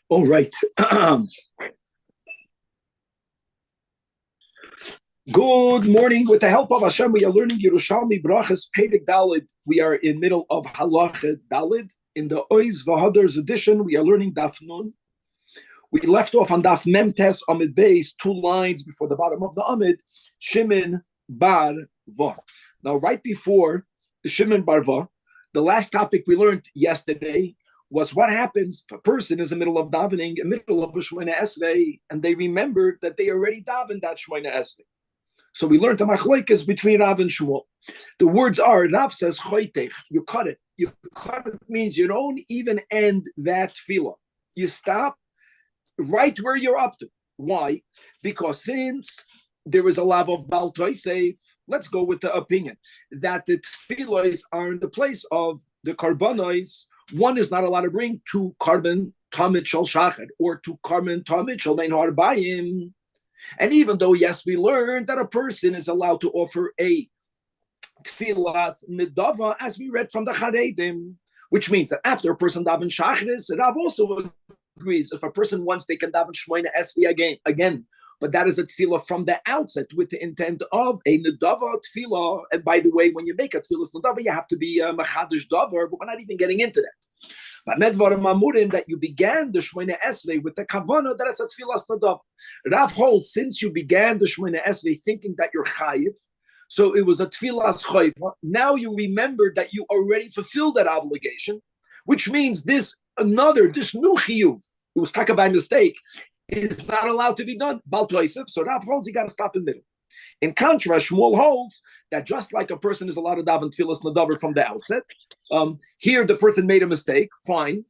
All right. Good morning. With the help of Hashem, we are learning Yerushalmi Brachas Perek Dalid. We are in middle of Halacha Dalid. In the Ois V'Hadar's edition, we are learning Daf Nun. We left off on Daf Memtes Amid Beis, 2 lines before the bottom of the Amid, Shimon Bar Va. Now, right before Shimon Bar Va, the last topic we learned yesterday was what happens if a person is in the middle of davening, in the middle of a Shemona Esrei, and they remembered that they already davened that Shemona Esrei. So we learned the machlokes between Rav and Shmuel. The words are, Rav says, choitech, you cut it. You cut it means you don't even end that tefillah. You stop right where you're up to. Why? Because since there is a lav of Baal Toisef, let's go with the opinion that the tefillahs are in the place of the karbanos. One is not allowed to bring 2 carbon tamid shel shachar or 2 carbon tamid shel nein harbayim. And even though, yes, we learned that a person is allowed to offer a tefillas midava, as we read from the Charedim, which means that after a person daven shachris, Rav also agrees if a person wants, they can daven shmoina esli again. But that is a tefillah from the outset with the intent of a nedava tefillah. And by the way, when you make a tefillah nedava, you have to be a machadish davar, but we're not even getting into that. But medvarim amurim that you began the Shemona Esrei with the kavana that it's a tefillas nadav. Rav holds since you began the Shemona Esrei thinking that you're chayiv, so it was a tefillas chayiv. Now you remember that you already fulfilled that obligation, which means this new chiyuv, it was taka by mistake, is not allowed to be done. Bal toisef. So Rav holds you got to stop in the middle. In contrast, Shmuel holds that just like a person is allowed to daven tefillas nadav from the outset, here the person made a mistake, fine.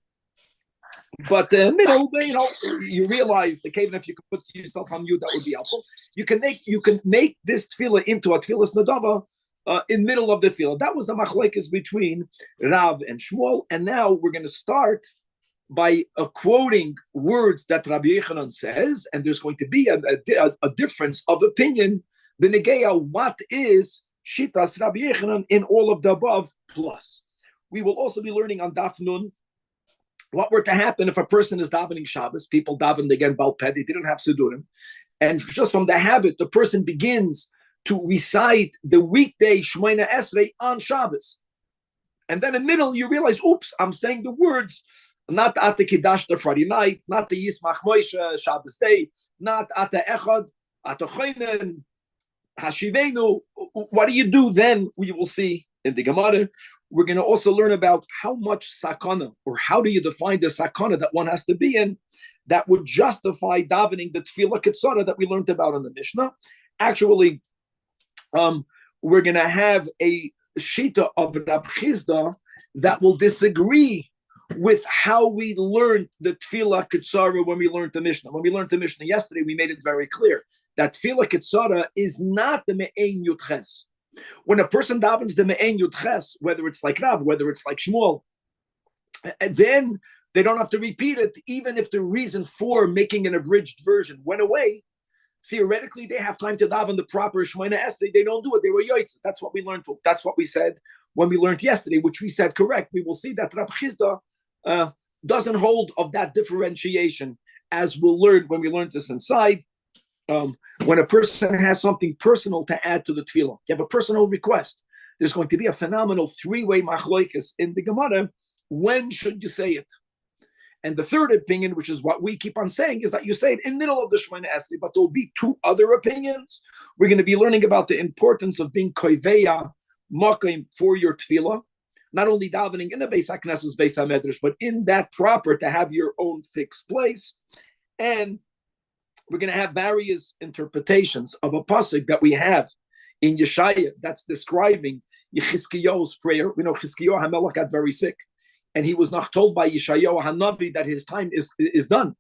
But middle, you realize the even if you could put yourself on mute, that would be helpful. You can make this tefillah into a tefillas nadava in middle of the tefillah. That was the machlekes between Rav and Shmuel, and now we're going to start by quoting words that Rabbi Yechanan says, and there's going to be a difference of opinion. The negeya, what is shitas Rabbi Yechanan in all of the above plus. We will also be learning on Daf Nun what were to happen if a person is davening Shabbos. People davened again Baal Peh, they didn't have Sidurim. And just from the habit, the person begins to recite the weekday Shemona Esrei on Shabbos. And then in the middle, you realize, oops, I'm saying the words, not at the Kiddush the Friday night, not the Yismach Moshe Shabbos day, not at the Echad, at the Choinen, Hashivenu. What do you do then? We will see in the Gemara. We're going to also learn about how much sakana, or how do you define the sakana that one has to be in, that would justify davening the tefillah ketzara that we learned about in the Mishnah. Actually, we're going to have a shita of Rab Chizda that will disagree with how we learned the tefillah ketzara when we learned the Mishnah. When we learned the Mishnah yesterday, we made it very clear that tefillah ketzara is not the me'ein yudches. When a person davens the me'ein yudches, whether it's like Rav, whether it's like Shmuel, then they don't have to repeat it, even if the reason for making an abridged version went away. Theoretically, they have time to daven the proper Shemona Esrei. They don't do it. They were yoitz. That's what we learned. That's what we said when we learned yesterday, which we said correct. We will see that Rab Chizda doesn't hold of that differentiation, as we'll learn when we learn this inside. When a person has something personal to add to the tefillah, you have a personal request, there's going to be a phenomenal 3-way machlokes in the Gemara. When should you say it? And the third opinion, which is what we keep on saying, is that you say it in the middle of the Shemona Esrei, but there'll be 2 other opinions. We're going to be learning about the importance of being koiveya makim for your tefillah, not only davening in the Beis HaKnesses, Beis HaMedrash, but in that proper to have your own fixed place. And we're going to have various interpretations of a pasuk that we have in Yeshaya that's describing Yechizkiyahu's prayer. We know Chizkiyahu HaMelech got very sick, and he was not told by Yeshayahu HaNavi that his time is done,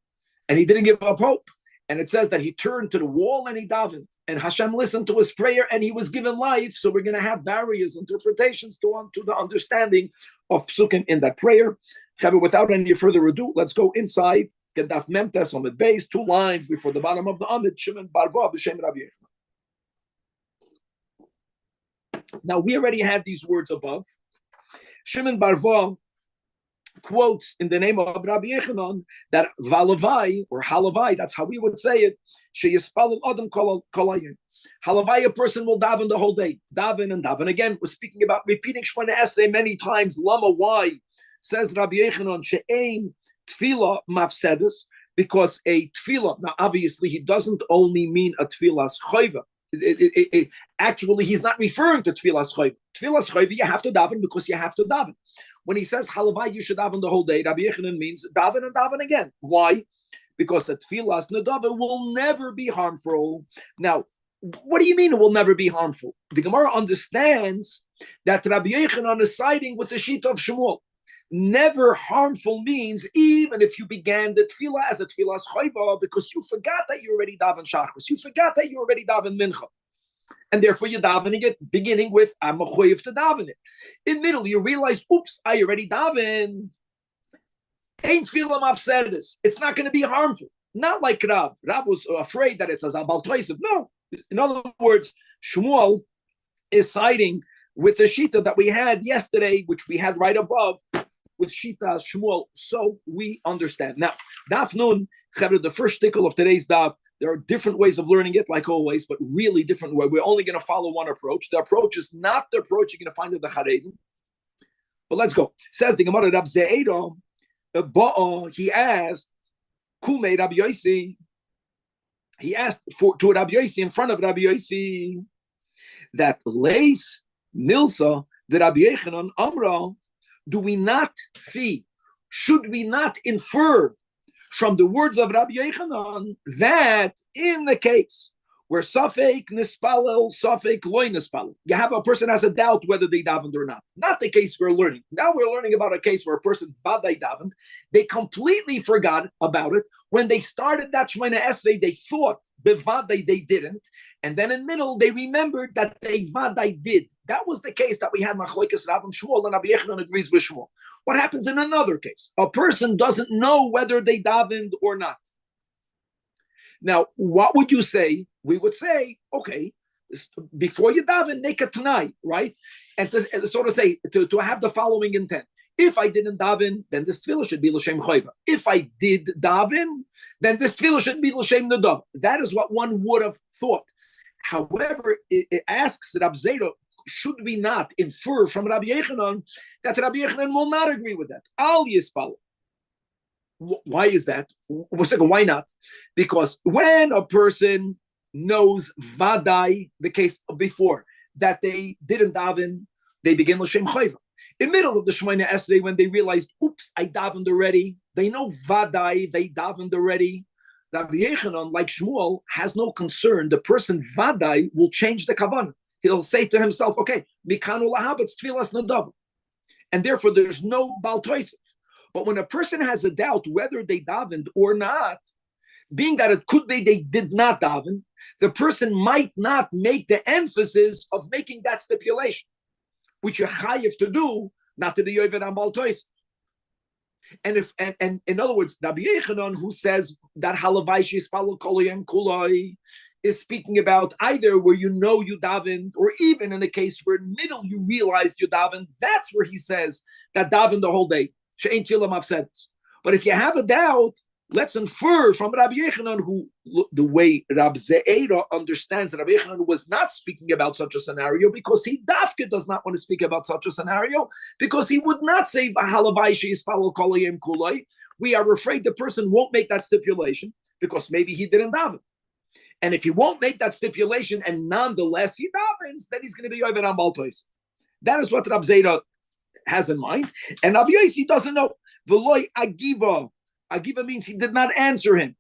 and he didn't give up hope. And it says that he turned to the wall and he davened, and Hashem listened to his prayer, and he was given life. So we're going to have various interpretations to the understanding of psukim in that prayer. Without any further ado, let's go inside. Gedaf Memtes on the base, 2 lines before the bottom of the Amid, Shimon Bar Va b'Shem Rabbi Yechanan. Now we already had these words above. Shimon Bar Va quotes in the name of Rabbi Yechanan that Valavai or Halavai, that's how we would say it, Sheyispalul Adam Kolayim. Halavai, a person will daven the whole day, daven and daven. Again, we're speaking about repeating Shemona Esrei many times. Lama, why? Says Rabbi Yechanan, She'ein Tefillah Mafsedus, because a tefillah, now obviously he doesn't only mean a tefillah's chayva. Actually, he's not referring to tefillah's chayva. Tefillah's chayva, you have to daven because you have to daven. When he says halavai, you should daven the whole day, Rabbi Yechanan means daven and daven again. Why? Because a tefillah's nadava will never be harmful. Now, what do you mean it will never be harmful? The Gemara understands that Rabbi Yechanan is siding with the Shita of Shmuel. Never harmful means even if you began the tefillah as a tefillah's chayva because you forgot that you already daven shachris, you forgot that you already daven mincha, and therefore you're davening it, beginning with I'm a choyev to daven it. In middle, you realize, oops, I already davened. Ain't tefillah mafsedes. It's not going to be harmful. Not like Rav. Rav was afraid that it's a zabal toisiv. No. In other words, Shmuel is siding with the shita that we had yesterday, which we had right above, with Shita Shmuel, so we understand. Now, Daf Nun, the first tickle of today's Daf, there are different ways of learning it, like always, but really different way. We're only going to follow one approach. The approach is not the approach you're going to find in the Charedim. But let's go. Says the Gemara, Rab Ze'edo, he asked, Kume Rabbi Yossi, he asked to Rabbi Yossi in front of Rabbi Yossi that Leis Milsa, the Rabbi Yechanan Amra, do we not see, should we not infer from the words of Rabbi Yechanan that in the case where Safek Nispalel, Safek Loy Nispalel, you have a person has a doubt whether they davened or not the case we're learning. Now we're learning about a case where a person Vaday davened, they completely forgot about it. When they started that Shemona Esrei, they thought Bevaday they didn't, and then in middle they remembered that they Vaday did. That was the case that we had Machlokes Rav and Shmuel, and Rabbi Yechanan agrees with Shmuel. What happens in another case? A person doesn't know whether they davened or not. Now, what would you say? We would say, okay, before you daven, make a tanai, right? And to sort of say, to have the following intent. If I didn't daven, then this tefillah should be l'shem choiva. If I did daven, then this tefillah should be l'shem nadav. That is what one would have thought. However, it asks Rab Zera, should we not infer from Rabbi Yechanan that Rabbi Yechanan will not agree with that? Al yispal. Why is that? Why not? Because when a person knows vadai, the case before, that they didn't daven, they begin l'shem chayva. In the middle of the Shemona Esrei, when they realized, oops, I davened already, they know vadai, they davened already. Rabbi Yechanan, like Shmuel, has no concern. The person vadai will change the kavanah. He'll say to himself, okay, mikanu lahabetz tfilas nadav. And therefore, there's no bal toisif. But when a person has a doubt whether they davened or not, being that it could be they did not daven, the person might not make the emphasis of making that stipulation, which you're chayiv to do, not to be yovel on bal toisif. And in other words, Rabbi Yechanan, who says that halavai shispalul kolayim kulai, is speaking about either where you know you davened, or even in a case where in middle you realized you davened. That's where he says that daven the whole day. She'ein tefillah mafsedes. But if you have a doubt, let's infer from Rabbi Yechanan, who the way Rab Ze'era understands that Rabbi Yechanan was not speaking about such a scenario, because he dafka does not want to speak about such a scenario, because he would not say v'halavai sheyispalul kolayim kulay. We are afraid the person won't make that stipulation because maybe he didn't daven. And if he won't make that stipulation and nonetheless he davens, then he's going to be yovel on bal toisif. That is what Rab Ze'era has in mind. And Rabbi Yossi doesn't know. V'loy agiva. Agiva means he did not answer him.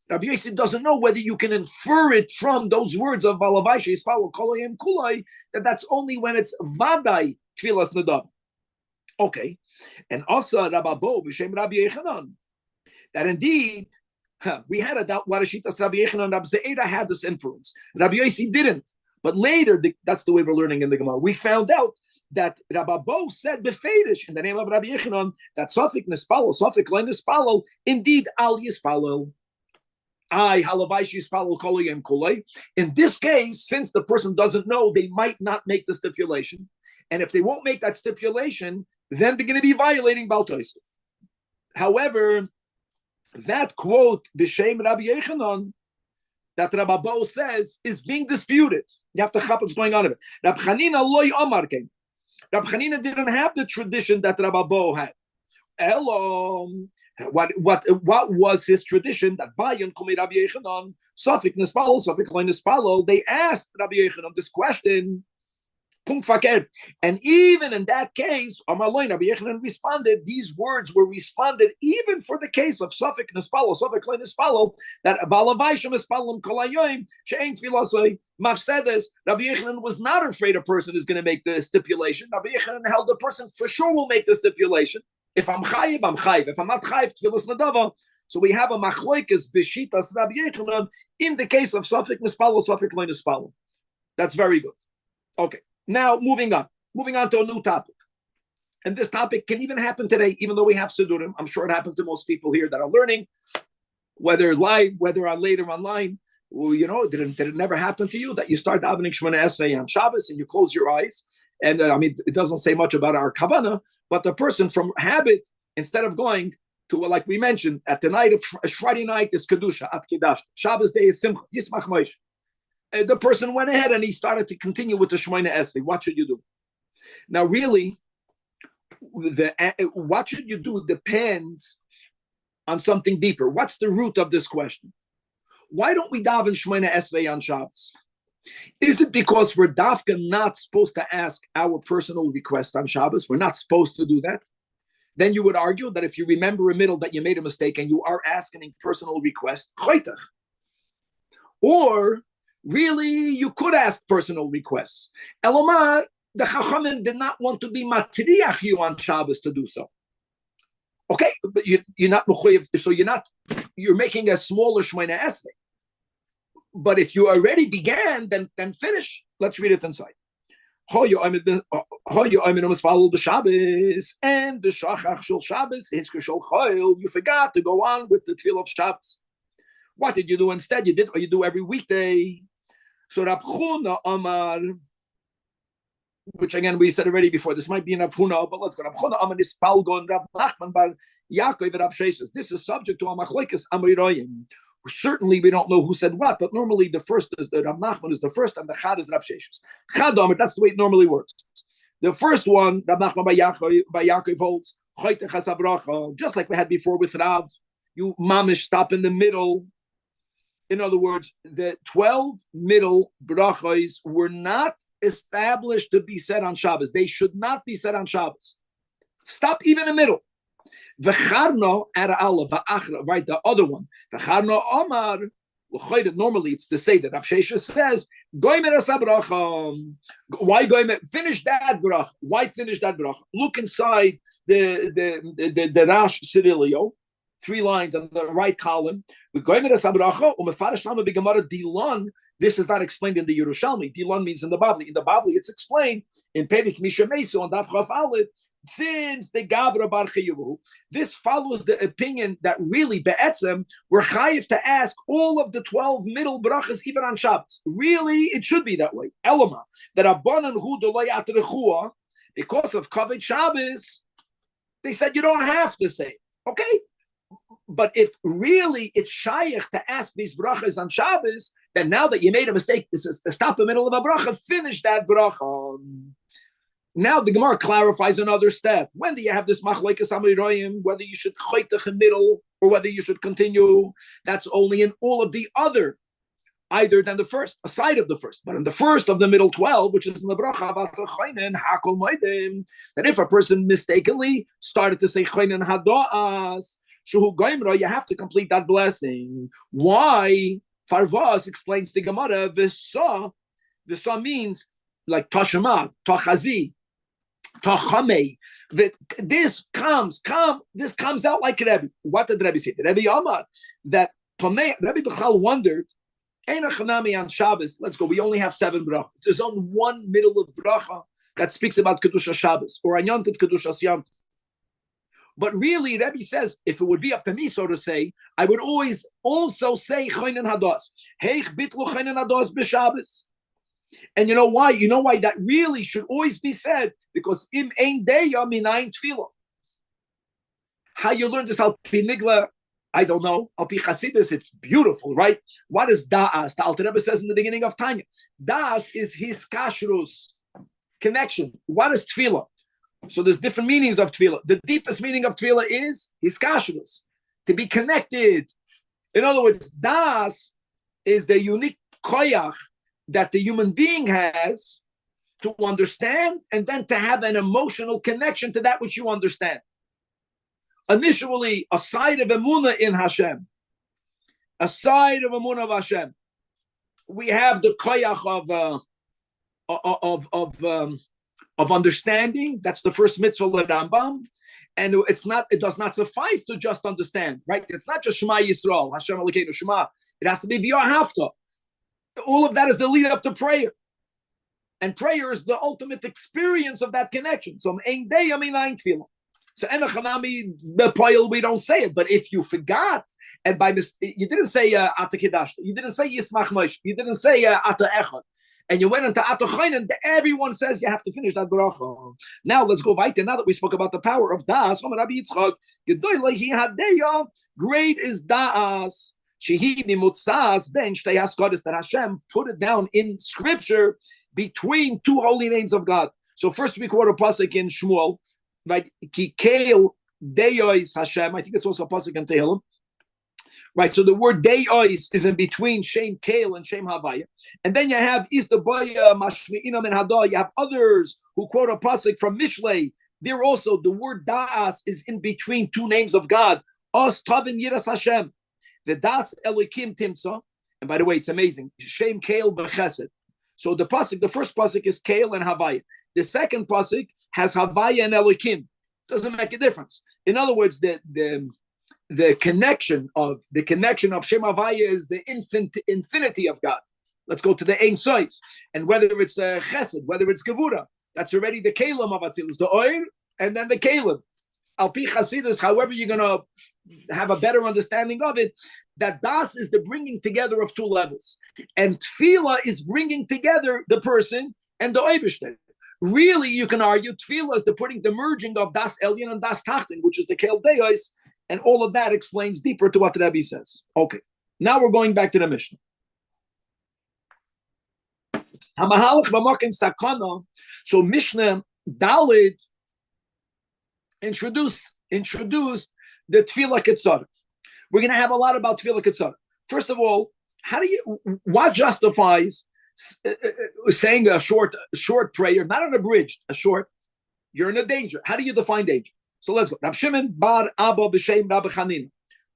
Rabbi Yossi doesn't know whether you can infer it from those words of Valavai Sheyispalul Kolayim Kulai, that that's only when it's Vadai Tfilas Nadav. Okay. And also Rababo B'Shem Rabbi Yechanan, that indeed we had a doubt what Ashitas Rabbi Yechanan and Rabbi Ze'era had this influence. Rabbi Yossi didn't. But later, that's the way we're learning in the Gemara. We found out that Rabbi Bo said befedish in the name of Rabbi Yechanan that Safik Nispalel, Safik Lein Nispalel, indeed Al Yispalel. I halavai Yispalel Kolayim Kolay. In this case, since the person doesn't know, they might not make the stipulation. And if they won't make that stipulation, then they're going to be violating Bal Tosef. However, that quote, B'Shem Rabbi Yechanan, that Rabbi Bo says, is being disputed. You have to chap what's going on of it. Rabbi Chanina loy Omar came. Rabbi Chanina didn't have the tradition that Rabbi Bo had. Hello. What was his tradition? That Bayan Kumi Rabbi Yechanan, Safik Nispalo, Safik Loy Nispalo, they asked Rabbi Yechanan this question. And even in that case, Amar Loy Rabbi Yechanan responded, these words were responded even for the case of Safik Nispalo, Safik Loy Nispalo, that Balavayshim Nispalim Kolayoim, Shein Tfilasoi, Mafsedes, Rabbi Yechanan was not afraid a person is going to make the stipulation. Rabbi Yechanan held the person for sure will make the stipulation. If I'm chayiv, I'm chayiv. If I'm not chayiv, tfilas nadava. So we have a machloikas b'shitas Rabbi Yechanan in the case of Safik Nispalo, Safik Loy Nispalo. That's very good. Okay. Now, moving on to a new topic. And this topic can even happen today, even though we have Sidurim. I'm sure it happens to most people here that are learning, whether live, whether later online. Well, did it never happen to you that you start davening Shemona Esrei on Shabbos and you close your eyes? And it doesn't say much about our kavanah, but the person from habit, instead of going to, like we mentioned, at the night of Friday night is Kedusha, at Kedash. Shabbos day is Simcha, Yismach Moshe. The person went ahead and he started to continue with the Shemona Esrei. What should you do? Now, really, what should you do depends on something deeper. What's the root of this question? Why don't we daven Shemona Esrei on Shabbos? Is it because we're dafka not supposed to ask our personal request on Shabbos? We're not supposed to do that? Then you would argue that if you remember a middle that you made a mistake and you are asking a personal request, choitach. Or really, you could ask personal requests. Elomar, the Chachamim did not want to be matriach you on Shabbos to do so. Okay, but you're not mechuyev, so you're making a smaller Shemona Esrei. But if you already began, then finish. Let's read it inside. And the Shachach Shel Shabbos, you forgot to go on with the Tefillah of Shabbos. What did you do instead? You did what you do every weekday. So Rab Chuna Amar, which again we said already before, this might be in Rab Chuna, but let's go. Rab Chuna Amar is Palgon Rab Nachman Bar Yaakov Rab Sheshes. This is subject to Amachloikis Amoyroyim. Certainly, we don't know who said what, but normally the first is the Rab Nachman is the first, and the Chad is Rab Sheshes. Chad Amar, that's the way it normally works. The first one, Rab Nachman by Yaakov holds just like we had before with Rav. You mamish stop in the middle. In other words, the 12 middle brachos were not established to be said on Shabbos. They should not be said on Shabbos. Stop even in the middle. V'charno at Allah, v'achra, right, the other one. V'charno Omar, normally it's to say that Rav Sheshes says, goymer asa bracha. Why goymer? Finish that bracha. Why finish that bracha? Look inside the Rash Cyrilio. 3 lines on the right column. This is not explained in the Yerushalmi. Dilon means in the Bavli. In the Bavli, it's explained in Perek Mishamesu on Daf Chaf Aleph. Since the Gavra Bar Chiyuvu, this follows the opinion that really be'etzem we're chayiv to ask all of the 12 middle brachas even on Shabbos. Really, it should be that way. Elama that Abanan Hu Dolay Atrechua, because of Kavod Shabbos, they said you don't have to say it. Okay. But if really it's shayach to ask these brachas on Shabbos, then now that you made a mistake, this is to stop in the middle of a bracha, finish that bracha. Now the Gemara clarifies another step. When do you have this machlokes amiroyim, whether you should choitach in middle or whether you should continue? That's only in all of the other, either than the first, aside of the first. But in the first of the middle 12, which is in the bracha hakol moedim, that if a person mistakenly started to say choinen hadoas, Shuhu Goimra, you have to complete that blessing. Why? Farvas explains the Gemara, V'sa means like Tashema, Tachazi, Tachame. This comes out like Rebbe. What did Rebbe say? The Rebbe Amar, that Rebbe Bechal wondered, Eina Chanami on Shabbos, let's go, we only have 7 brachas. There's only one middle of bracha that speaks about Kedusha Shabbos, or Anyantiv Kedusha Siyant. But really, Rebbe says, if it would be up to me, so to say, I would always also say Choinen Hados. Heich bitlu Choinen Hados b'Shabbos. And you know why? You know why that really should always be said? Because im ein deya minayin tefillah. How you learn this al pi nigla, I don't know. Al pi chasidus, it's beautiful, right? What is da'as? The Alter Rebbe says in the beginning of Tanya, da'as is his kashrus, connection. What is tefillah? So there's different meanings of tefillah. The deepest meaning of tefillah is his kashrus, to be connected. In other words, da'as is the unique koyach that the human being has to understand and then to have an emotional connection to that which you understand. Initially, a side of emunah in Hashem, a side of emunah of Hashem. We have the koyach of understanding. That's the first mitzvah of Rambam, and it does not suffice to just understand, right? It's not just Shema Yisrael, Hashem Elokeinu Shema. It has to be v'yahavta. All of that is the lead up to prayer, and prayer is the ultimate experience of that connection. So ein day amin tefillah. So enachanami we don't say it, but if you forgot and by mistake you didn't say ata kedash, you didn't say yismach moshe, you didn't say ata echad, and you went into ata choinen, everyone says you have to finish that bracha. Now let's go weiter. Now that we spoke about the power of das, Rabbi Yitzchak, great is das. Shehi mimutzas ben shtei haskadas, that Hashem put it down in Scripture between two holy names of God. So first we quote a pasuk in Shmuel, right? Ki keil deyois Hashem. I think it's also a pasuk in Tehillim, right? So the word deyois is in between Shem Keil and Shem Havaya, and then you have is the boya mashmi'inam and Hadah. You have others who quote a pasuk from Mishlei. There also the word daas is in between two names of God. Os tavin yiras Hashem. The das Elokim timsa, and by the way, it's amazing. Shem Keil b'chesed. So the first pasuk is Keil and Havaya. The second pasuk has Havaya and Elokim. Doesn't make a difference. In other words, the connection of Shem Havaya is the infinity of God. Let's go to the Ein Sof, and whether it's Chesed, whether it's Gevura, that's already the Kalim of Atzilus, the Oir, and then the Kalim. Al pi Chasidus, however you're going to have a better understanding of it, that das is the bringing together of two levels, and tefillah is bringing together the person and the Eibishter. Really, you can argue tefillah is the merging of das elyon and das tachtin, which is the kel deos, and all of that explains deeper to what the Rabbi says. Okay, now we're going back to the Mishnah. Hamahalach b'makom sakana. So Mishnah Dalid introduced the tefillah ketzara. We're going to have a lot about tefillah ketzara. First of all, what justifies saying a short prayer, not an abridged, a short? You're in a danger. How do you define danger? So let's go. Rab Shimon bar Abba b'shem Rabbi Chanina.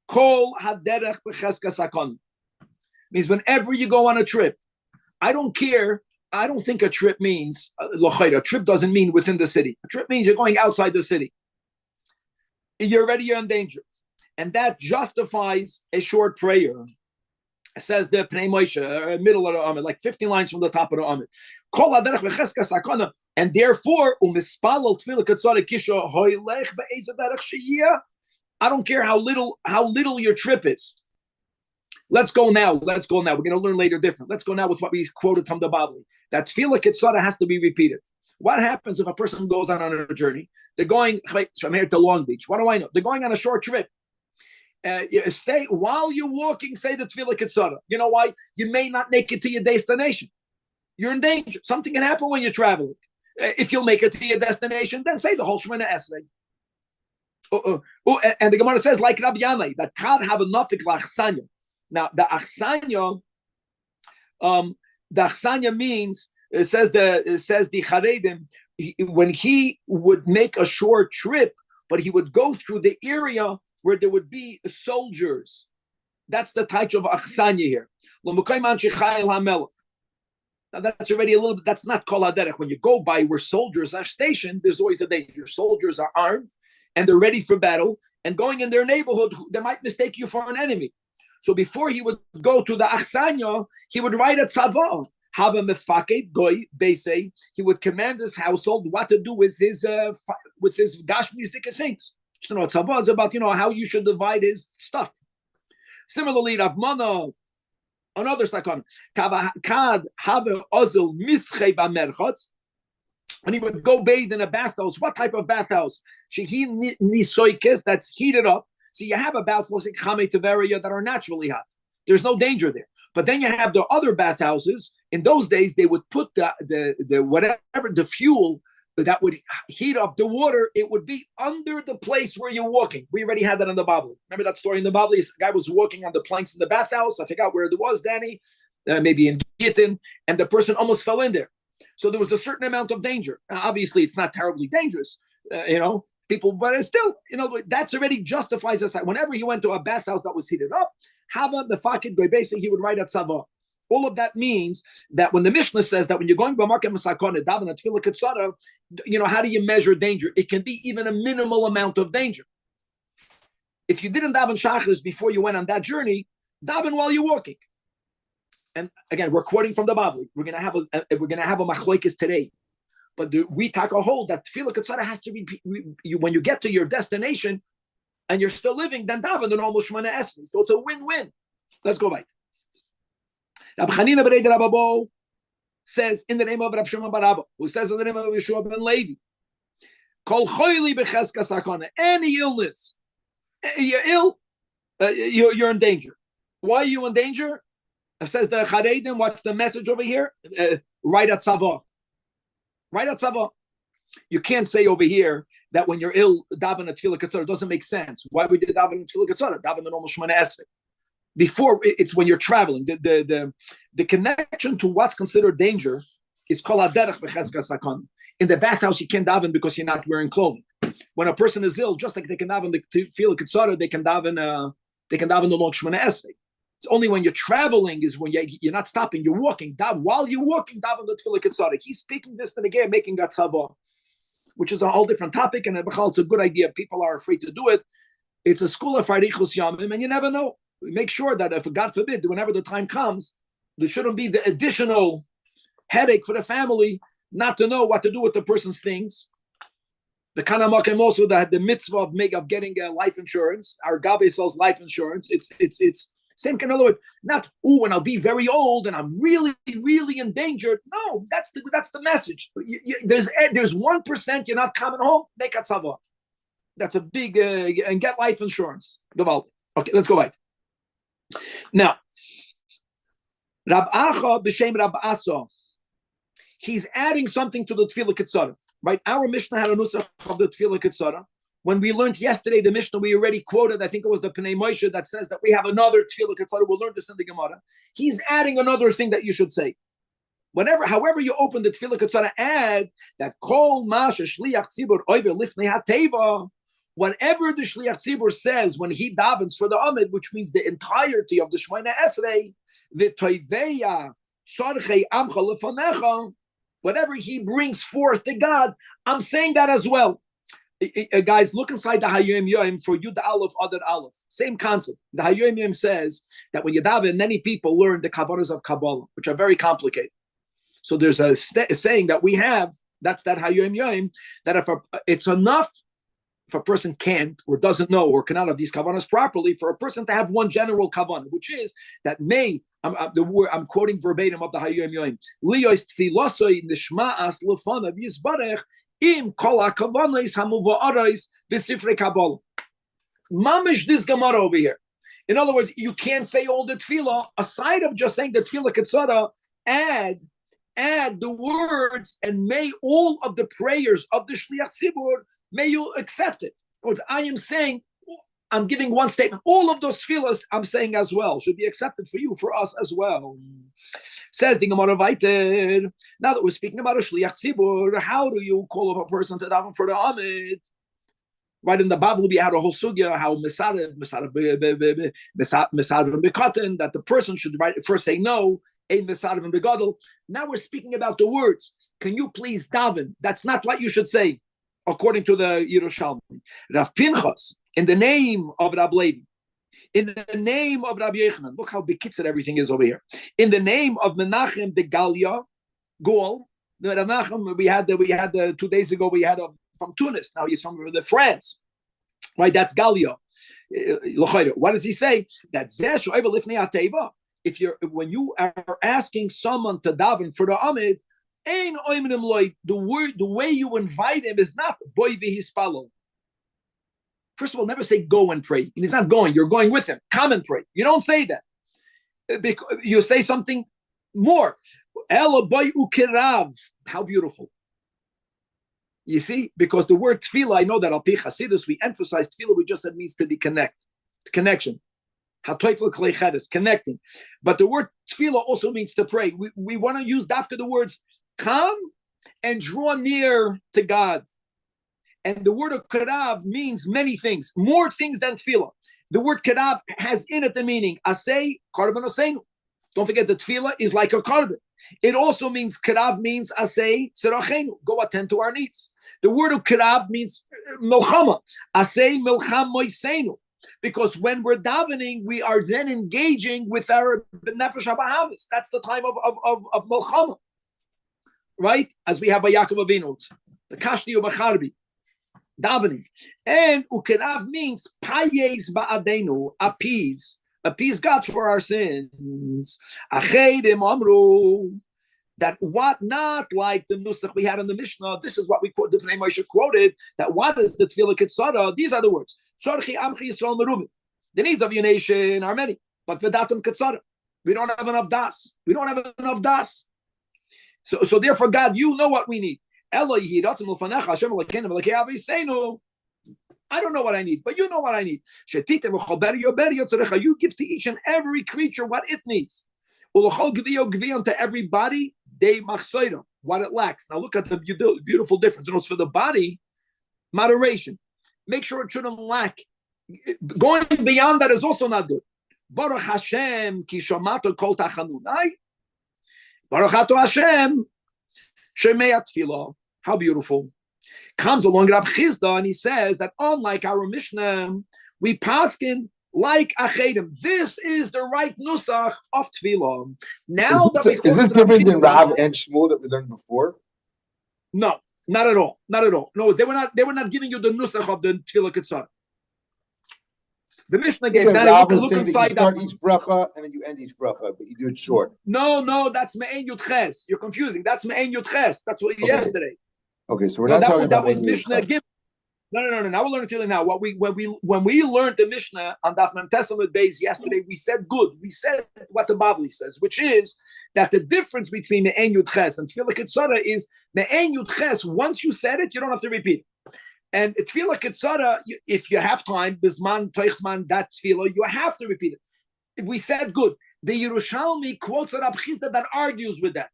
Kol haderech b'cheska sakon. Means whenever you go on a trip, I don't care. I don't think a trip means a trip doesn't mean within the city. A trip means you're going outside the city. You're in danger, and that justifies a short prayer. It says the Pnei Moshe, middle of the Amid, like 15 lines from the top of the Amid. Kol haderech b'cheska sakon. And therefore, I don't care how little your trip is. Let's go now. We're going to learn later different. Let's go now with what we quoted from the Bible. That tefillah ketzara has to be repeated. What happens if a person goes on a journey? They're going from here to Long Beach. What do I know? They're going on a short trip. Say while you're walking, say the tefillah ketzara. You know why? You may not make it to your destination. You're in danger. Something can happen when you're traveling. If you'll make it to your destination, then say the whole Shemona Esrei. And the Gemara says, like Rabbi Yanai, that Kad have a nafik l'achsanya. Now, the achsanya means, it says the Charedim, when he would make a short trip, but he would go through the area where there would be soldiers. That's the type of achsanya here. Now that's already a little bit, that's not kol haderech. When you go by where soldiers are stationed, there's always a danger. Soldiers are armed and they're ready for battle, and going in their neighborhood, they might mistake you for an enemy. So before he would go to the achsanya, he would write a tzava. Have a mefaked goy beisei. He would command his household what to do with his gashmistic things. So tzava is about how you should divide his stuff. Similarly, Rav Mana, another sakon, kad have ozel mischei b'merchotz. when he would go bathe in a bathhouse. What type of bathhouse? Shehi nisoikis, that's heated up. So you have a bathhouse like Chame Tiberia that are naturally hot. There's no danger there. But then you have the other bathhouses. In those days, they would put the whatever the fuel that would heat up the water. It would be under the place where you're walking. We already had that in the Bible. Remember that story in the Bible? This guy was walking on the planks in the bathhouse. I forgot where it was, Danny, maybe in Gittin, and the person almost fell in there. So there was a certain amount of danger. Obviously, it's not terribly dangerous, people, but it's still, that's already justifies us. Whenever he went to a bathhouse that was heated up, Hava the Fakid basically he would write at Sava. All of that means that when the Mishnah says that when you're going to market Masakon, Daven at Tefillah Ketzara, how do you measure danger? It can be even a minimal amount of danger. If you didn't daven Shachris before you went on that journey, daven while you're walking. And again, we're quoting from the Bavli. We're gonna have a machlokes today, but we take a hold that Tefillah Ketzara has to be when you get to your destination and you're still living, then daven the normal Shemana Esri. So it's a win-win. Let's go back. Rabbi Chanina B'rei Rabbo says in the name of Rabbi Shimon bar Abba, who says in the name of Yeshua ben Levi, Kol choili b'cheskas hakana, any illness, you're ill, you're in danger. Why are you in danger? Says the Charedim, what's the message over here? Right at Sava. Right at Sava. You can't say over here that when you're ill, daven at Tefillah Ketzara. It doesn't make sense. Why would you daven at Tefillah Ketzara? Daven the normal Shemana Esrei. Before, it's when you're traveling. The connection to what's considered danger is called aderech b'cheskas hakana. In the bathhouse, you can't daven because you're not wearing clothing. When a person is ill, just like they can daven the Tefillah Ketzara, they can daven the long Shemana Esrei. It's only when you're traveling is when you're not stopping, you're walking. While you're walking, daven the Tefillah Ketzara. He's speaking this benegay, making that tzava, which is a whole different topic, and it's a good idea. People are afraid to do it. It's a school of Farichus Yamim, and you never know. Make sure that if, God forbid, whenever the time comes, there shouldn't be the additional headache for the family not to know what to do with the person's things. The Kanamakim also that the mitzvah of getting life insurance. Our Gabe sells life insurance. It's same kind of word. Not when I'll be very old and I'm really, really endangered. No, that's the message. There's 1% you're not coming home. Make a tzava. That's a big and get life insurance. Okay, let's go back. Now, Rab Acha b'shem Rab Asa, he's adding something to the Tefillah Ketzara. Right? Our Mishnah had a nusach of the Tefillah Ketzara. When we learned yesterday the Mishnah, we already quoted, I think it was the Pnei Moshe that says that we have another Tefillah Ketzara. We'll learn this in the Gemara. He's adding another thing that you should say. However you open the Tefillah Ketzara, add that Kol Masha Shliach Tzibur Oiver Lifnei HaTeva. Whatever the Shliach Tzibur says when he davens for the Amid, which means the entirety of the Shemona Esrei, V'toiveya Tzorchei Amcha Lefanecha, whatever he brings forth to God, I'm saying that as well. Guys, look inside the Hayyim Yom for Yud Aleph, Adar Aleph. Same concept. The Hayyim Yom says that when you daven, many people learn the Kavaras of Kabbalah, which are very complicated. So there's a saying that we have, that's that Hayyim Yom, that it's enough if a person can't or doesn't know or cannot have these kavanas properly, for a person to have one general kavanah, which is that I'm quoting verbatim of the Hayyim Yom. Liyos tfilasoi nishma'as lefanav yisbarech im kol hakavanos hamuva'aros b'sifrei Kabbalah. Mamish this Gemara over here. In other words, you can't say all the tefillah aside of just saying the tefillah ketzara. Add the words, and may all of the prayers of the Shliach Tzibur, may you accept it. I am saying, I'm giving one statement. All of those tefillahs I'm saying as well should be accepted for you, for us as well. Says the Gemara Vayter. Now that we're speaking about a Shliach Tzibur, how do you call up a person to daven for the Amid? Right in the Bible, we had a whole sugya how Mesarev B'Katan, that the person should first say no, Ein Mesarev and Begadol. Now we're speaking about the words. Can you please daven? That's not what you should say, according to the Yerushalmi. Rav Pinchas, in the name of Rab Levi, in the name of Rabbi Yochanan, look how bekitzer everything is over here. In the name of Menachem de Galia, Gol, the Menachem we had 2 days ago, we had from Tunis. Now he's from France, right? That's Galia. What does he say? That when you are asking someone to daven for the Amid, The way you invite him is not boy v'hispalo. First of all, never say go and pray. He's not going. You're going with him. Come and pray. You don't say that. You say something more. Elo boy ukirav. How beautiful. You see, because the word tefillah, I know that al pi Hasidus, we emphasize tefillah, we just said means to be connection. Hatoifel kleichedes, connecting. But the word tefillah also means to pray. We want to use after the words, come and draw near to God. And the word of karav means many things, more things than tefillah. The word karav has in it the meaning, asay, karban aseinu. Don't forget that tefillah is like a karban. It also means karav means asay, serachenu, go attend to our needs. The word of karav means milchama, asay milcham moiseinu. Because when we're davening, we are then engaging with our nefesh habahamis. That's the time of milchama, right? As we have by Yaakov Avinu, the kashni ubacharbi, davening. And ukerav means payes ba'adenu, appease God for our sins. Acheidim amru, that what not like the nusach we had in the Mishnah. This is what we quote. The Pnei Moshe quoted that what is the tefillah ketzara? These are the words. Tzorchi amchi Yisrael merubim. The needs of your nation are many, but v'datam ketzara. We don't have enough das. So therefore, God, you know what we need. I don't know what I need, but you know what I need. You give to each and every creature what it needs. To everybody, what it lacks. Now look at the beautiful difference. For the body, moderation. Make sure it shouldn't lack. Going beyond that is also not good. Baruch Hashem ki shamato kol tachanunai. Baruch ato Hashem shemei atfilah. How beautiful. Comes along Rabbi Chizda and he says that unlike our Mishnah, we paskin like achedim. This is the right nusach of tefillah. Now is this different than Rav and Shmuel that we learned before? No, not at all. No, they were not giving you the nusach of the tefillah ketzar. The Mishnah gave that. Rav was saying that you start each bracha and then you end each bracha, but you do it short. No, that's me'en yud ches. You're confusing. That's me'en yud ches. That's what yesterday. Okay, so we're not talking about that was Mishnah Gimel. No. Now we're learning tefillah now. When we learned the Mishnah on Daf Mem Tesamud Beis yesterday, we said good. We said what the Bavli says, which is that the difference between me'en yud ches and tefillah ketzara is me'en yud ches. Once you said it, you don't have to repeat it. And tefillah ketzara, if you have time, bisman toichsman that tefillah, you have to repeat it. We said good. The Yerushalmi quotes Rabbi Chizda that argues with that.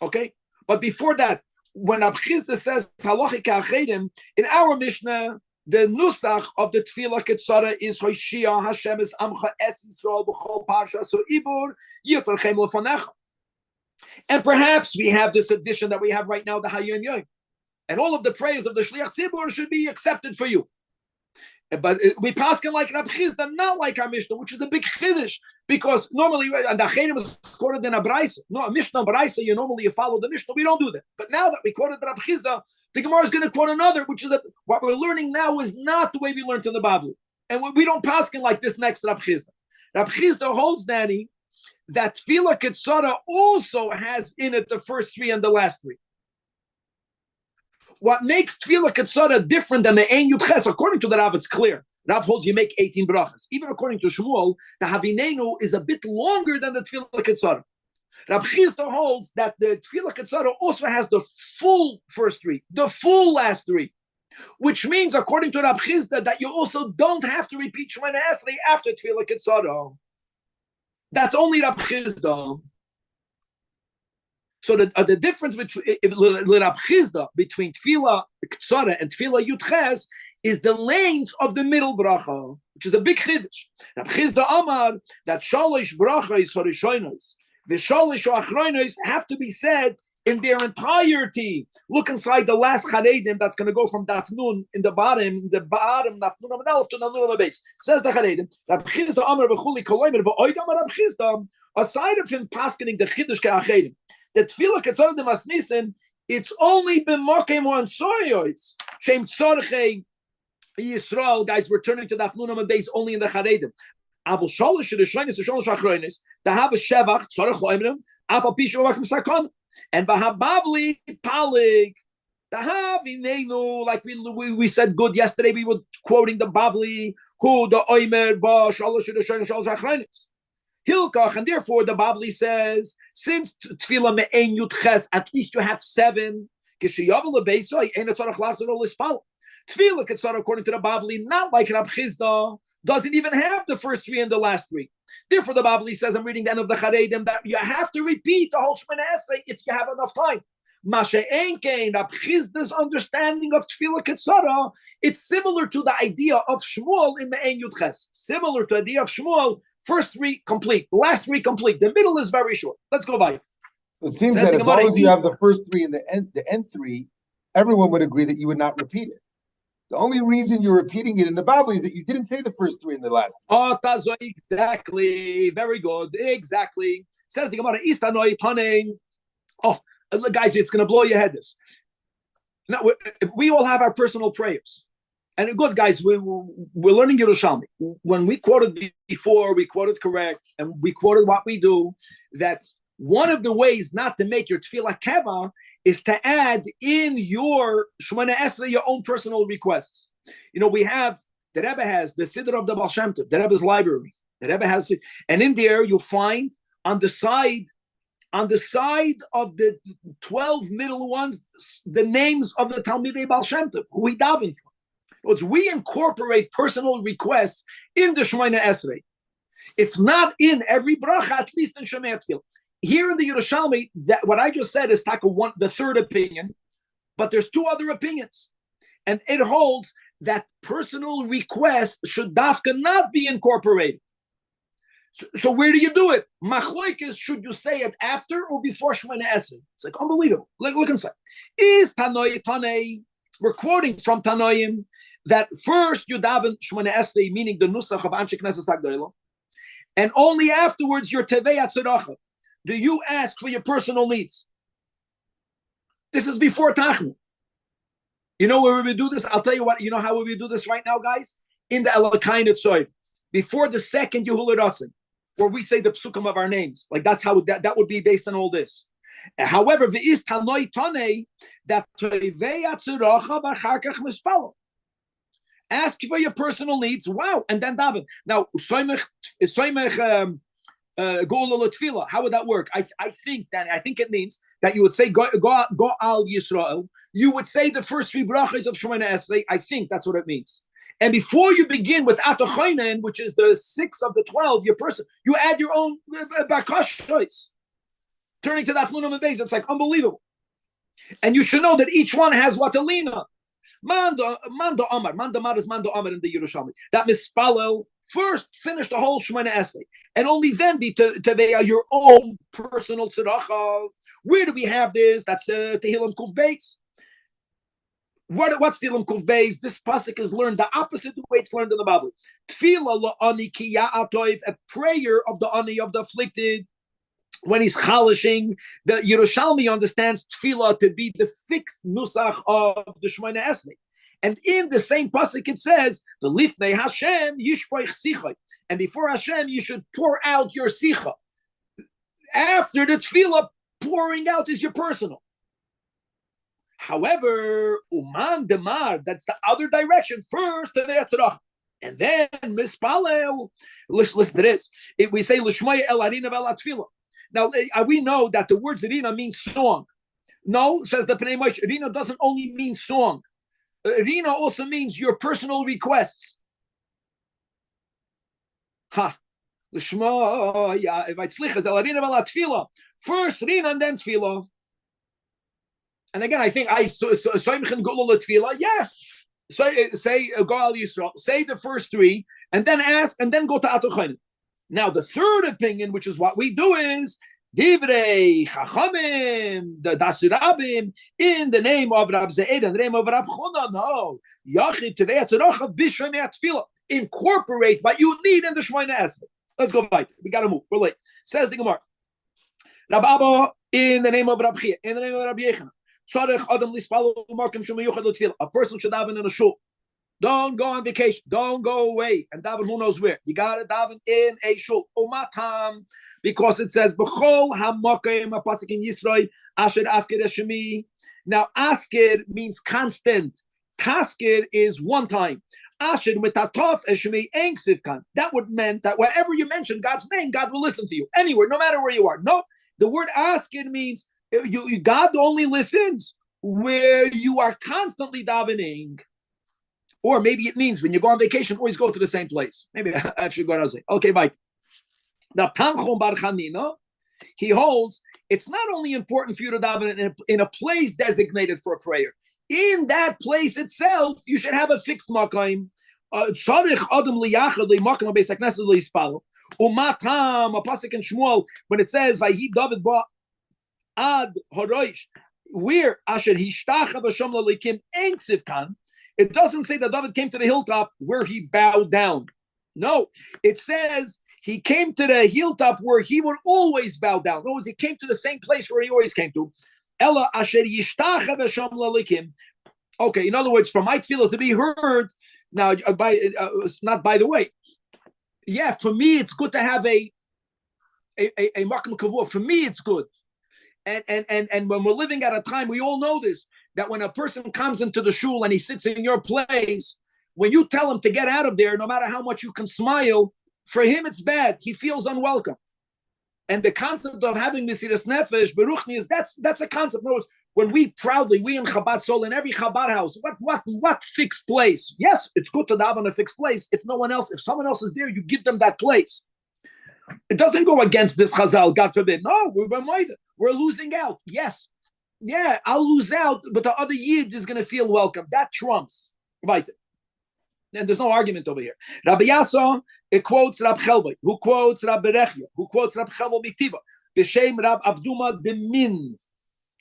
Okay, but before that, when Rabbi Chizda says halachic achedim in our Mishnah, the nusach of the tefillah ketzara is Hoshia Hashem es amcha es Yisrael b'chol parsha so ibur yitzarchem lefanecha. And perhaps we have this addition that we have right now, the Hayom Yom. And all of the prayers of the Shliach Tzibur should be accepted for you. But we paskin like Rabbi Chizda, not like our Mishnah, which is a big chiddush, because normally, and the Achedim is quoted in a Braisa. No, a Mishnah Braisa, you follow the Mishnah. We don't do that. But now that we quoted Rabbi Chizda, the Gemara is going to quote another, which is what we're learning now is not the way we learned in the Bible. And we don't paskin like this next Rabbi Chizda. Rabbi Chizda holds, Danny, that Tefillah Ketzara also has in it the first three and the last three. What makes Tefillah Ketzara different than the Ein Yud Ches, according to the Rav, it's clear. Rav holds you make 18 brachas. Even according to Shmuel, the Havinenu is a bit longer than the Tefillah Ketzara. Rav Chizda holds that the Tefillah Ketzara also has the full first three, the full last three, which means, according to Rav Chizda, that you also don't have to repeat Shemona Esrei after Tefillah Ketzara. That's only Rav Chizda. So the difference between Tefillah Ketzara and Tefillah Yud Ches is the length of the middle bracha, which is a big chiddush. Rab Chizda Amar that shalish brachos harishonos, the shalish achronos have to be said in their entirety. Look inside the last charedim that's going to go from Daf Nun in the bottom Daf Nun Amud Aleph to the Nun on the base. Says the charedim. Rab Chizda Amar v'chuli kolomer v'oid Amar Rab Chizda. Aside of him paskening the chiddush ke'achedim, the tefillah ketzara de masnisen, it's only b'mokem on soyoids. Shem tzorchei Yisrael, guys, we're turning to Daf Nun Amud Beis only in the charedim. Avol shalish sh'rishonis sh'shalish achronis. To have a shevach tzorch lo'imrim afal pishu v'vakim sakon. And Bahabavli Palik. Like we said good yesterday, we were quoting the Bavli, who the Oimer Ba Shalosh Shalosh Hilkach, and therefore the Bavli says, since Tefillah Me'en Yud Ches, at least you have 7. Tefillah according to the Bavli, not like Rab Chizda, doesn't even have the first 3 and the last 3. Therefore, the Bavli says, I'm reading the end of the Charedim, that you have to repeat the whole Shemana Esrei if you have enough time. Mashe Enkein, Rab Chizda's understanding of Tefillah Ketzara, it's similar to the idea of Shmuel in the Ein Yud Ches. Similar to the idea of Shmuel, first 3 complete, the last 3 complete. The middle is very short. Let's go by. It seems that as long as you have the first 3 and the end 3, everyone would agree that you would not repeat it. The only reason you're repeating it in the Bible is that you didn't say the first 3 and the last 3. Oh, exactly. Very good. Exactly. Says the Gemara, Istanoi Tanein. Oh, guys, it's going to blow your head this. Now, we all have our personal prayers. And good, guys, we're learning Yerushalmi. When we quoted before, we quoted correct, and we quoted what we do, that one of the ways not to make your tefillah keva is to add in your Shemana Esrei your own personal requests. You know, we have, the Rebbe has the Siddur of the Baal Shem Tov, the Rebbe's library. The Rebbe has it, and in there you'll find on the side of the 12 middle ones, the names of the Talmidei Baal Shem Tov, who we daven for. We incorporate personal requests in the Shemana Esrei. If not in every bracha, at least in Shemana Tefillah. Here in the Yerushalmi, that what I just said is the third opinion, but there's 2 other opinions. And it holds that personal requests should dafka not be incorporated. So where do you do it? Machloikis, should you say it after or before Shemana Esrei? It's like unbelievable. Look inside. Is Tanoi, we're quoting from Tanoim, that first you daven Shemana Esrei, meaning the Nusach of Anshe Knesset Hagdolah, and only afterwards your Tevei Atzeracha. Do you ask for your personal needs? This is before Tachnu. You know where we do this? I'll tell you what. You know how we do this right now, guys? In the Elakayin Tzoy, before the second Yehulah Ratzin, where we say the psukim of our names. Like that's how that would be based on all this. However, v'is tanoi tanei that tevei atzuracha b'charkach mispalo. Ask for your personal needs. Wow, and then daven. Now, soymech go'ul tefillah. How would that work? I think, Danny. I think it means that you would say go al Yisrael. You would say the first 3 brachas of Shemana Esrei. I think that's what it means. And before you begin with Atochoinen, which is the 6 of the 12, your person, you add your own bakashos. Turning to that Fnunam and Beis, it's like unbelievable. And you should know that each one has what Alina. Mando Amar. Mando Amar is Mando Amar in the Yerushalmi. That Mispalel first finish the whole Shemana Esrei, and only then be Teveya your own personal tzedakah. Where do we have this? That's Tehillim Kuf Beis. What's Tehillim Kuf Beis? This pasuk is learned the opposite the way it's learned in the Bible. Tefillah la'ani ki ya'atoiv, a prayer of the ani of the afflicted. When he's chalishing, the Yerushalmi understands tefillah to be the fixed nusach of the Shemana Esrei. And in the same pasuk it says, "The lifnei Hashem yishpoich sicha," and before Hashem you should pour out your sicha. After the tefillah, pouring out is your personal. However, uman demar, that's the other direction. First to the and then mispalel. Listen to this. We say l'shmaya el harina vel atfila. Now we know that the words arina means song. No, says the Pnei Moshe, arina doesn't only mean song. Rina also means your personal requests. First Rina and then Tefillah. And again, I think yeah. Say Gal Yisrael, say the first 3, and then ask, and then go to Atochayin. Now the third opinion, which is what we do, is Divrei Chachamim, the Dasirabim, in the name of Rab Ze'ed, in the name of Rab Chuna. No, Yachid Tevei Atzeracha b'Shemei Tefillah. Incorporate what you need in the Shemona Esrei. Let's go back. We got to move. We're late. Says the Gemara. Rab Abba, in the name of Rab Chia, in the name of Rab Yechon. A person should daven in a shul. Don't go on vacation. Don't go away and daven who knows where. You got to daven in a shul. Umatam, because it says, B'chol ha'mokim ha'pasik in Yisrael, asher askir eshemi. Now, askir means constant. Taskir is one time. Asher mitatof eshemi engsivkan. That would mean that wherever you mention God's name, God will listen to you. Anywhere, no matter where you are. No, the word askir means God only listens where you are constantly davening. Or maybe it means when you go on vacation, always go to the same place. Maybe I should go to say, okay, Mike. Now, Tanchum Bar Chanina, he holds it's not only important for you to daven in a place designated for a prayer. In that place itself, you should have a fixed makayim. Tzarich adam liyachad limakam beis hakneses liyispalo. Umatam a pasuk in Shmuel when it says Vayhi David ba ad horosh where asher hishtacha b'sham lalikim enksiv kan. It doesn't say that David came to the hilltop where he bowed down. No, it says he came to the hilltop where he would always bow down. In other words, he came to the same place where he always came to. Ella asher yishtacha b'sham lalikim. Okay, in other words, for my tefillah to be heard, now it's not by the way. Yeah, for me it's good to have a makam kavua. For me it's good. And when we're living at a time, we all know this, that when a person comes into the shul and he sits in your place, when you tell him to get out of there, no matter how much you can smile, for him it's bad. He feels unwelcome. And the concept of having Mesiras Nefesh, Beruchni, is that's a concept. In other words, when we proudly, we in Chabad Soul, in every Chabad house, what fixed place? Yes, it's good to daven a fixed place. If someone else is there, you give them that place. It doesn't go against this Chazal, God forbid. No, we're losing out. Yes. Yeah, I'll lose out, but the other Yid is going to feel welcome. That trumps. Right. And there's no argument over here. Rabbi Yasa, it quotes Rab Chelbei, who quotes Rab Berechia, who quotes Rab Chelbei B'Tiva, B'Shem Rab Avduma Demin.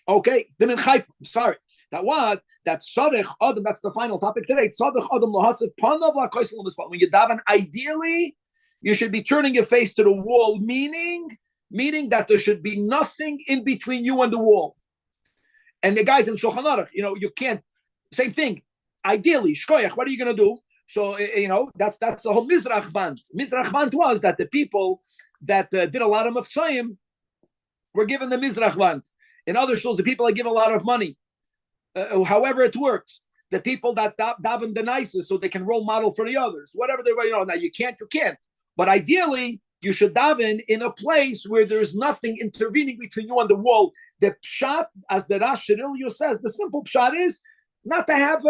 Okay, Demin Haifa. Sorry. That what? That Tzarech Adam, that's the final topic today. Tzarech Adam Lohasef Panav LaKoisel L'Mispal. When you daven, ideally, you should be turning your face to the wall, meaning that there should be nothing in between you and the wall. And the guys in Shulchan Aruch, you can't. Same thing. Ideally, shkoyach. What are you going to do? So that's the whole Mizrach Vant. Mizrach Vant was that the people that did a lot of mafsayim were given the Mizrach Vant. In other shuls, the people that give a lot of money. However it works. The people that daven the nicest so they can role model for the others. Whatever they now you can't. But ideally, you should daven in a place where there's nothing intervening between you and the wall. The pshat, as the Rash Shirilyu says, the simple pshat is not to have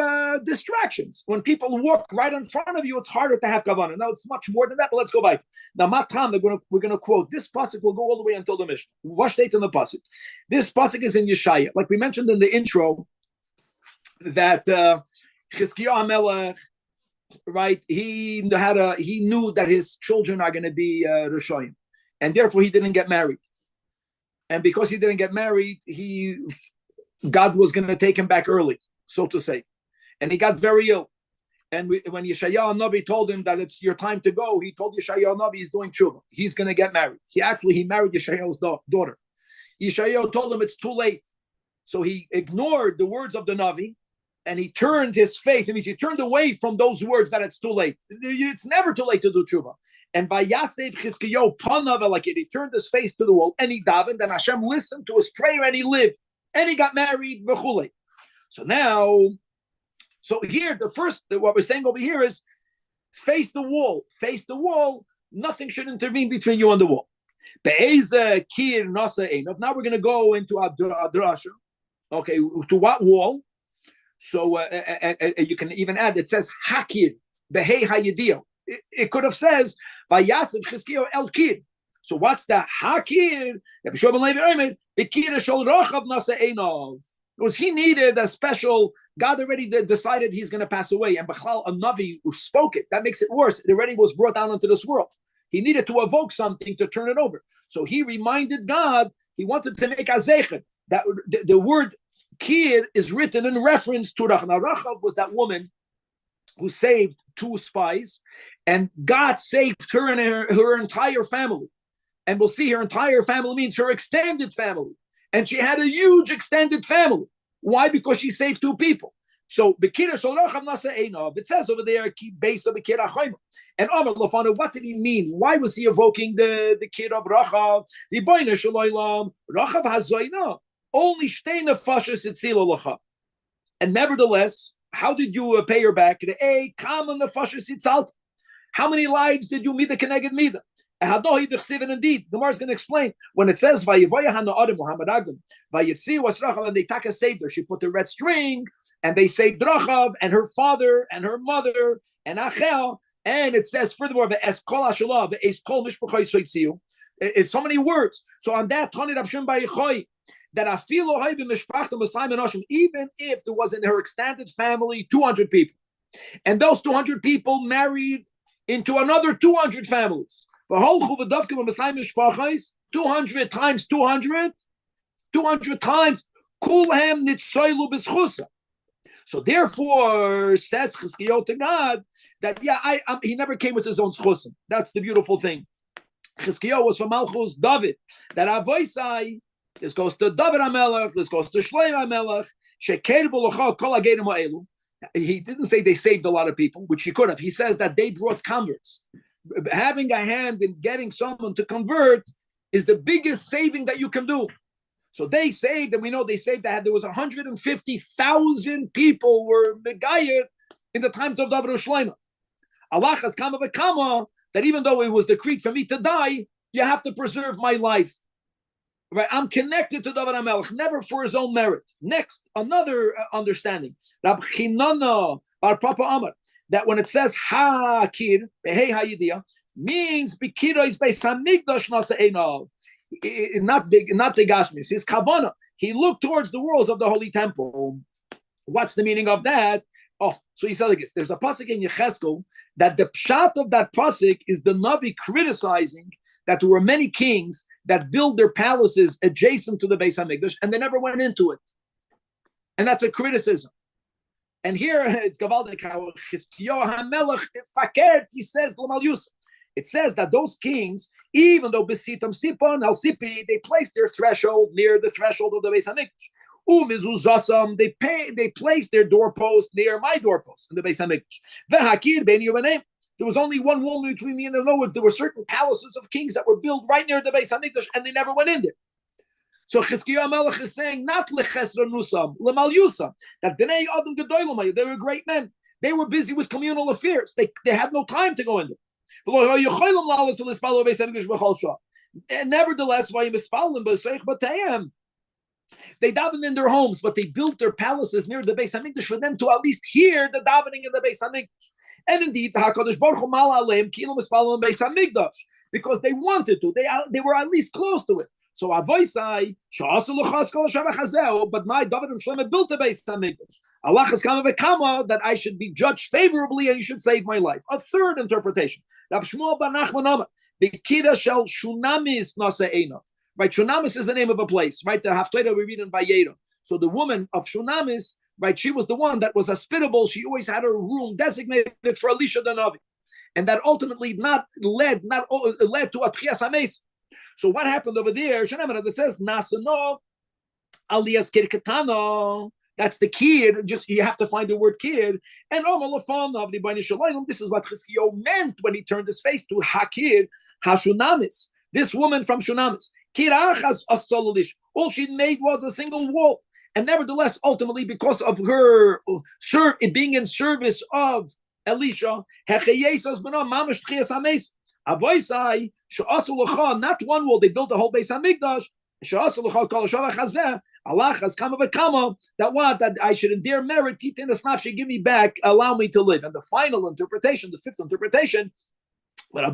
distractions. When people walk right in front of you, it's harder to have kavanah. Now, it's much more than that, but let's go back. Now, Matan, we're going to quote. This pasuk will go all the way until the Mishnah. Wash date in the pasuk. This pasuk is in Yeshaya. Like we mentioned in the intro, that Chizkiyahu HaMelech, right? He knew that his children are going to be Rishoyim, and therefore he didn't get married. And because he didn't get married, God was going to take him back early, so to say. And he got very ill. And when Yeshayahu Navi told him that it's your time to go, he told Yeshayahu Navi he's doing tshuva. He's going to get married. He married Yeshayahu's daughter. Yeshayahu told him it's too late. So he ignored the words of the Navi, and he turned his face. It means he turned away from those words that it's too late. It's never too late to do tshuva. And by Yasef Chizkiyahu Panav, like it, he turned his face to the wall and he davened, and Hashem listened to his prayer and he lived. And he got married. So here, what we're saying over here is face the wall. Face the wall. Nothing should intervene between you and the wall. Now we're going to go into our drasha. Okay, to what wall? So you can even add, it says Hakir, Behei Hayidiyah. It could have says Vayasid Chizkiyahu El Kir. So what's the Hakir? Because he needed a special, God already decided he's going to pass away, and B'chlal, a Navi who spoke it, that makes it worse. It already was brought down into this world. He needed to evoke something to turn it over. So he reminded God, he wanted to make a Zajac. That the word Kir is written in reference to Rachav. Now, Rachav was that woman who saved 2 spies, and God saved her and her entire family. And we'll see her entire family means her extended family. And she had a huge extended family. Why? Because she saved 2 people. So Bekira Shel Rachav Nasa Einov. It says over there, Ki Beisa Bekira Chayma. And Amar Lafana, what did he mean? Why was he evoking the kid of Rachav? The Boina Shaloilam, Rachav Hazoina. Only Shteina Fashas Itzila Lacha. And nevertheless, how did you pay her back? The common the Fashas Itzalt. How many lives did you meet the Keneged Mida? Indeed, the Gemara is going to explain when it says Muhammad Agam, and they taka saved her. She put the red string, and they saved Rachav and her father and her mother and Achel. And it says furthermore, it's so many words. So on that, that even if there was in her extended family 200 people, and those 200 people married into another 200 families. 200 times 200 times. So therefore, says Chizkiyahu to God, that he never came with his own schusim. That's the beautiful thing. Chizkiyahu was from Malchus David. That Avoisai, this goes to David HaMelech, this goes to Shlomo HaMelech, he didn't say they saved a lot of people, which he could have. He says that they brought converts. Having a hand in getting someone to convert is the biggest saving that you can do. So they saved, and we know they saved that there was 150,000 people were megayir in the times of David Shlomo. Allah has come of a kama that even though it was decreed for me to die, you have to preserve my life. Right, I'm connected to David HaMelech, never for his own merit. Next, another understanding. Rabbi Chinana bar Papa Amar, that when it says ha-kir, hey ha-yidia, means bikira is Beis HaMikdash nasa einav. Not the Gashmis, his Kavanah. He looked towards the walls of the Holy Temple. What's the meaning of that? Oh, so he said like this. There's a pasuk in Yecheskel that the pshat of that pasuk is the Navi criticizing that there were many kings that built their palaces adjacent to the Beis HaMikdash and they never went into it. And that's a criticism. And here it's Gavaldik how Chizkiyahu HaMelech fakert, he says L'mal Yusuf. It says that those kings, even though Besitam Sipon Al Sipi, they placed their threshold near the threshold of the Beis HaMikdash. Umizuzasam, they placed their doorpost near my doorpost in the Beis HaMikdash. Vehakir ben Yuvanim. There was only one wall between me and the Lord. There were certain palaces of kings that were built right near the Beis HaMikdash, and they never went in there. So Chizkiyahu HaMelech is saying, not lechesra nusam, lemal yusam, that bnei adam gedolim, they were great men. They were busy with communal affairs. They had no time to go in there. And nevertheless, they davened in their homes, but they built their palaces near the Beis HaMikdash for them to at least hear the davening in the Beis HaMikdash. And indeed, HaKadosh Baruch Hu mal aleim ki lo mispalim Beis HaMikdash, because they wanted to. They were at least close to it. So Avoisai, but my David and Shlomo built a Beis HaMikdash. Allah has come of a kama that I should be judged favorably and you should save my life. A third interpretation. Rab Shmuel bar Nachman Amar, B'kira shel Shunamis nasa einav. Right, Shunamis is the name of a place. Right, the Haftarah we read in Vayera. So the woman of Shunamis, right, she was the one that was hospitable. She always had her room designated for Elisha the Navi, and that ultimately led to a Tchias HaMeis. So what happened over there? As it says, Nasano alias Kirkatano. That's the kid. Just you have to find the word kid. And this is what Chizkiyahu meant when he turned his face to Hakir Hashunamis. This woman from Shunamis. All she made was a single wall. And nevertheless, ultimately, because of her being in service of Elisha, not one wall, they built the whole Beis HaMikdash. Allah has come of a kama that I should in their merit, Titin Asnaf should give me back, allow me to live. And the final interpretation, the fifth interpretation, a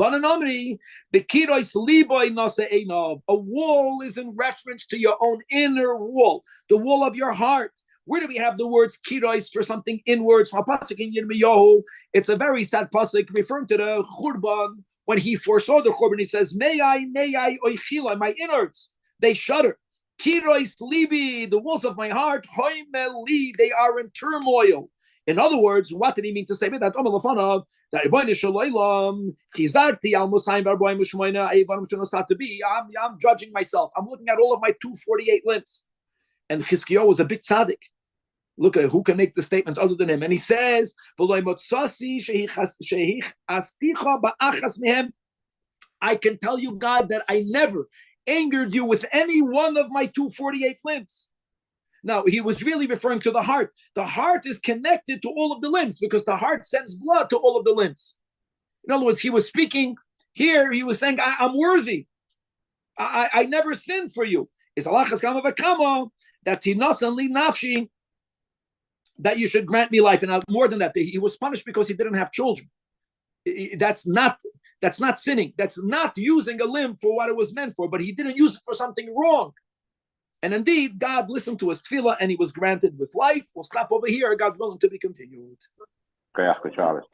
wall is in reference to your own inner wall, the wall of your heart. Where do we have the words kirois for something inwards? It's a very sad pasuk referring to the Churban. When he foresaw the Churban, he says, May I, oichila, my innards, they shudder. Kirois libi, the walls of my heart, hoimeli, they are in turmoil. In other words, what did he mean to say that? I'm judging myself. I'm looking at all of my 248 limbs. And Chizkiyahu was a big tzaddik. Look at who can make the statement other than him. And he says, I can tell you, God, that I never angered you with any one of my 248 limbs. Now, he was really referring to the heart. The heart is connected to all of the limbs because the heart sends blood to all of the limbs. In other words, he was speaking here, he was saying, I'm worthy. I never sinned for you. Is alachas kama v'kama that tinasan li nafshi, that you should grant me life. And more than that, he was punished because he didn't have children. That's not sinning. That's not using a limb for what it was meant for, but he didn't use it for something wrong. And indeed, God listened to his tefillah and he was granted with life. We'll stop over here. God willing to be continued.